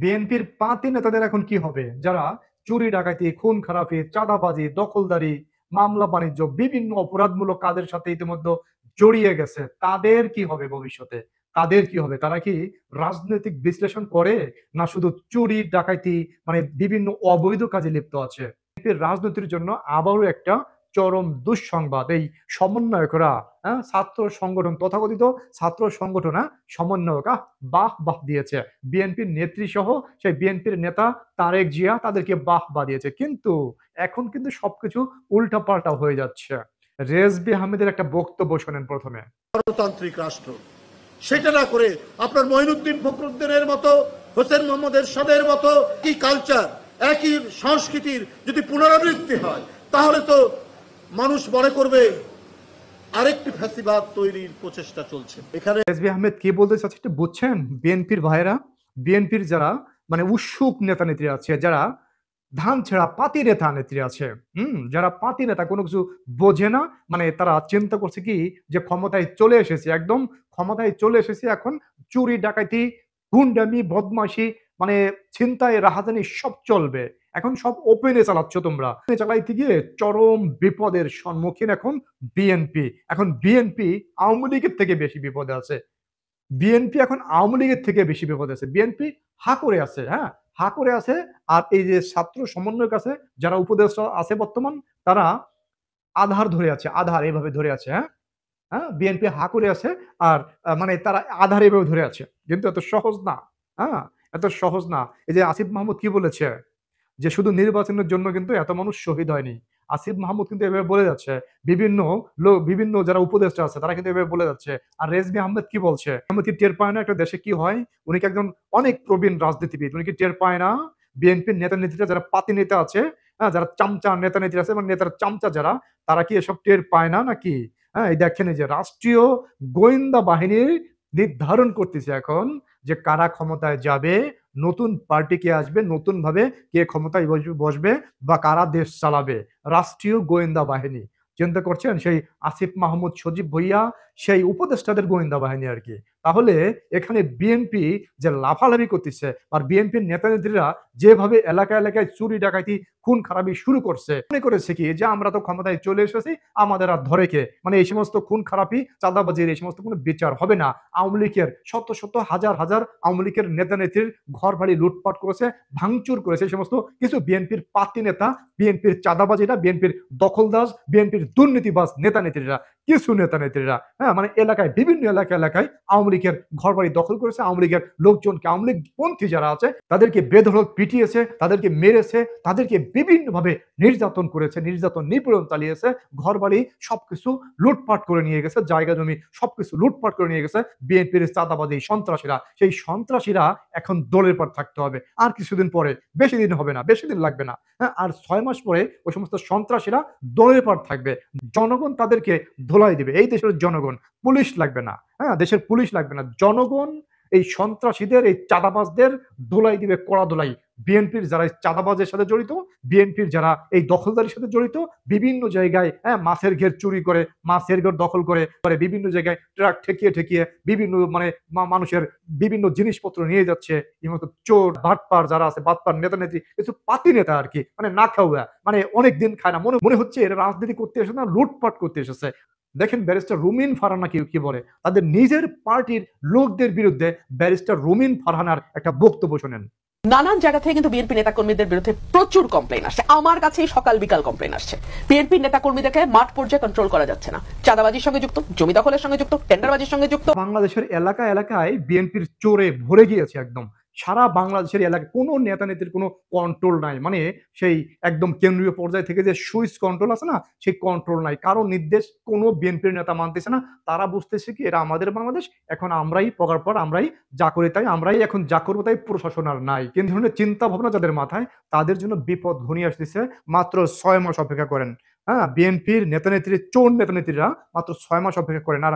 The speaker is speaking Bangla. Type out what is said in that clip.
বিএনপির পাতি নেতাদের এখন কি হবে? যারা চুরি ডাকাতি, খুন খারাপি, চাঁদাবাজি, দখলদারি, মামলা বাণিজ্য বিভিন্ন অপরাধমূলক কাজের সাথে ইতিমধ্যে জড়িয়ে গেছে। তাদের কি হবে ভবিষ্যতে? তাদের কি হবে? তারা কি রাজনৈতিক বিশ্লেষণ করে? না শুধু চুরি ডাকাতি মানে বিভিন্ন অবৈধ কাজে লিপ্ত আছে? বিএনপির রাজনীতির জন্য আবারও একটা চরম দুঃসংবাদ। এই সমন্বয়করা ছাত্র সংগঠন তথাকথিত ছাত্র সংগঠন সমন্বয়ক বাহ বাহ দিয়েছে। বিএনপির নেত্রী সহ সেই বিএনপির নেতা তারেক জিয়া তাদেরকে বাহ বাহ দিয়েছে। কিন্তু এখন কিন্তু সবকিছু উল্টাপাল্টা হয়ে যাচ্ছে। রেজবি আহমেদের একটা বক্তব্য শোনেন প্রথমে। গণতান্ত্রিক রাষ্ট্র সেটা না করে আপনার মঈনুদ্দিন ফখরুদ্দিনের মতো, হোসেন মোহাম্মদ এরশাদের মতো কি কালচার, একই সংস্কৃতির যদি পুনরাবৃত্তি হয় তাহলে তো মানুষ মনে করবে আরেকটি ফ্যাসিবাদ তৈরির প্রচেষ্টা চলছে। এখানে রেজবি আহমেদ কি বলতে চাচ্ছে একটু বুঝছেন? বিএনপির ভাইরা, বিএনপির যারা মানে উৎসুক নেতা নেত্রী আছে, যারা ধান ছেঁড়া পাতি নেতা নেত্রী আছে, যারা পাতি নেতা কোনো কিছু বোঝে না, মানে তারা চিন্তা করছে কি যে ক্ষমতায় চলে এসেছে, একদম ক্ষমতায় চলে এসেছে, এখন চুরি ডাকাতি গুন্ডামি বদমাশি মানে ছিনতাই রাহাজানি সব চলবে, এখন সব ওপেনে চালাচ্ছ তোমরা। চালাইতে গিয়ে চরম বিপদের সম্মুখীন এখন বিএনপি। এখন বিএনপি আওয়ামী লীগের থেকে বেশি বিপদে আছে। বিএনপি এখন আওয়ামী লীগের থেকে বেশি বিপদে আছে। বিএনপি হা করে আছে, হ্যাঁ, হা করে আছে। আর এই যে ছাত্র সমন্বয়ক আছে, যারা উপদেষ্টা আছে বর্তমান, তারা আধার ধরে আছে, আধার এভাবে ধরে আছে, হ্যাঁ, হ্যাঁ, বিএনপি হা করে আছে। আর মানে তারা আধার এভাবে ধরে আছে, কিন্তু এত সহজ না। হ্যাঁ, এত সহজ না। এই যে আসিফ মাহমুদ কি বলেছে যে শুধু নির্বাচনের জন্য কিন্তু এত মানুষ শহীদ হয়নি। আসিফ মাহমুদ কিন্তু এভাবে বলে যাচ্ছে, বিভিন্ন লোক, বিভিন্ন যারা উপদেষ্টা আছে তারা কিন্তু এভাবে বলে যাচ্ছে। আর রেজবি আহমেদ কি বলছে? আহমেদ কি টের পায় না একটা দেশে কি হয়? উনি কি একজন অনেক প্রবীণ রাজনীতিবিদ, উনি কি টের পায় না বিএনপির নেতা নেত্রীরা যারা পাতি নেতা আছে, হ্যাঁ, যারা চামচা নেতা নেত্রী আছে মানে নেতার চামচা যারা, তারা কি এসব টের পায় না নাকি? হ্যাঁ, এই দেখেন এই যে রাষ্ট্রীয় গোয়েন্দা বাহিনী নির্ধারণ করতেছে এখন যে কারা ক্ষমতায় যাবে, নতুন পার্টি কে আসবে, নতুন ভাবে কে ক্ষমতায় বসবে বা কারা দেশ চালাবে। রাষ্ট্রীয় গোয়েন্দা বাহিনী, চিন্তা করছেন? সেই আসিফ মাহমুদ সজীব ভুইয়া, সেই উপদেষ্টাদের গোয়েন্দা বাহিনী আর কি। তাহলে এখানে বিএনপি যে লাফালাফি করতেছে, আর বিএনপির নেতা নেত্রীরা যেভাবে এলাকা এলাকায় চুরি ডাকাতি খুন খারাপি শুরু করছে, মনে করেছে কি যে আমরা তো ক্ষমতায় চলে এসেছি, আমাদের আর ধরে কে, মানে এই সমস্ত খুন খারাপি চাঁদাবাজির এই সমস্ত কোনো বিচার হবে না। আওয়ামী লীগের শত শত হাজার হাজার আওয়ামী লীগের নেতা নেত্রীর ঘর বাড়ি লুটপাট করেছে, ভাঙচুর করেছে এই সমস্ত কিছু বিএনপির পাতি নেতা, বিএনপির চাঁদাবাজিরা, বিএনপির দখলদাজ, বিএনপির দুর্নীতিবাজ নেতা নেত্রীরা, কিছু নেতা নেত্রীরা, হ্যাঁ, মানে এলাকায় বিভিন্ন এলাকায় আওয়ামী লীগের ঘর বাড়ি দখল করেছে, আওয়ামী লীগের লোকজনকে, আওয়ামী লীগ পন্থী যারা আছে তাদেরকে বেধড়ক পিটিয়েছে, তাদেরকে মেরেছে, তাদেরকে বিভিন্নভাবে নির্যাতন করেছে, নির্যাতন নিপীড়ন চালিয়েছে, ঘর বাড়ি সবকিছু লুটপাট করে নিয়ে গেছে, জায়গা জমি সবকিছু লুটপাট করে নিয়ে গেছে বিএনপির চাঁদাবাজি সন্ত্রাসীরা। সেই সন্ত্রাসীরা এখন দলের পর থাকতে হবে। আর কিছুদিন পরে, বেশি দিন হবে না, বেশি দিন লাগবে না, হ্যাঁ, আর 6 মাস পরে ওই সমস্ত সন্ত্রাসীরা দলের পর থাকবে। জনগণ তাদেরকে ধোলাই দিবে। এই দেশের জনগণ, পুলিশ লাগবে না, হ্যাঁ, দেশের পুলিশ লাগবে না, জনগণ এই সন্ত্রাসীদের, এই চাঁদাবাজদের ধোলাই দিবে, কড়া ধোলাই। বিএনপির যারা চাঁদাবাজের সাথে জড়িত, বিএনপির যারা এই দখলদারির সাথে জড়িত, বিভিন্ন জায়গায় মাছের ঘের চুরি করে, মাছের ঘর দখল করে বিভিন্ন জায়গায় ট্রাক ঠেকিয়ে ঠেকিয়ে বিভিন্ন মানে মানুষের বিভিন্ন জিনিসপত্র নিয়ে যাচ্ছে। এই মতো চোর বাটপার যারা আছে, বাটপার নেতা নেত্রী, কিছু পাতি নেতা আর কি, মানে না খাওয়া, মানে অনেক দিন খায় না, মনে হচ্ছে এরা রাজনীতি করতে এসেছে না, লুটপাট করতে এসেছে। দেখেন ব্যারিস্টার রুমিন ফারহানা কি বলে তাদের নিজের পার্টির লোকদের বিরুদ্ধে। ব্যারিস্টার রুমিন ফারহানার একটা বক্তব্য শোনেন। নানান জায়গা থেকে কিন্তু বিএনপি নেতাকর্মীদের বিরুদ্ধে প্রচুর কমপ্লেন আসছে, আমার কাছেই সকাল বিকাল কমপ্লেন আসছে। বিএনপি নেতাকর্মীদেরকে মাঠ পর্যায়ে কন্ট্রোল করা যাচ্ছে না, চাঁদাবাজির সঙ্গে যুক্ত, জমি দখলের সঙ্গে যুক্ত, টেন্ডারবাজির সঙ্গে যুক্ত। বাংলাদেশের এলাকায় বিএনপির চোরে ভরে গিয়েছে একদম। সারা বাংলাদেশের এলাকায় কোনো নেতা নেত্রীর কোনো কন্ট্রোল নাই, মানে সেই একদম কেন্দ্রীয় পর্যায় থেকে যে সুইচ কন্ট্রোল আছে না, সেই কন্ট্রোল নাই। কারো নির্দেশ কোনো বিএনপির নেতা মানতেছে না। তারা বুঝতেছে কি এটা আমাদের বাংলাদেশ, এখন আমরাই পগার পর আমরাই যা করি তাই, আমরাই এখন যা করবো তাই, প্রশাসন আর নাই। কিন্তু ধরনের চিন্তা ভাবনা যাদের মাথায়, তাদের জন্য বিপদ ঘনিয়ে আসতেছে। মাত্র 6 মাস অপেক্ষা করেন। হ্যাঁ, বিএনপির নেতা নেত্রী, চোর নেতা নেত্রীরা মাত্র 6 মাস অপেক্ষা করেন। আর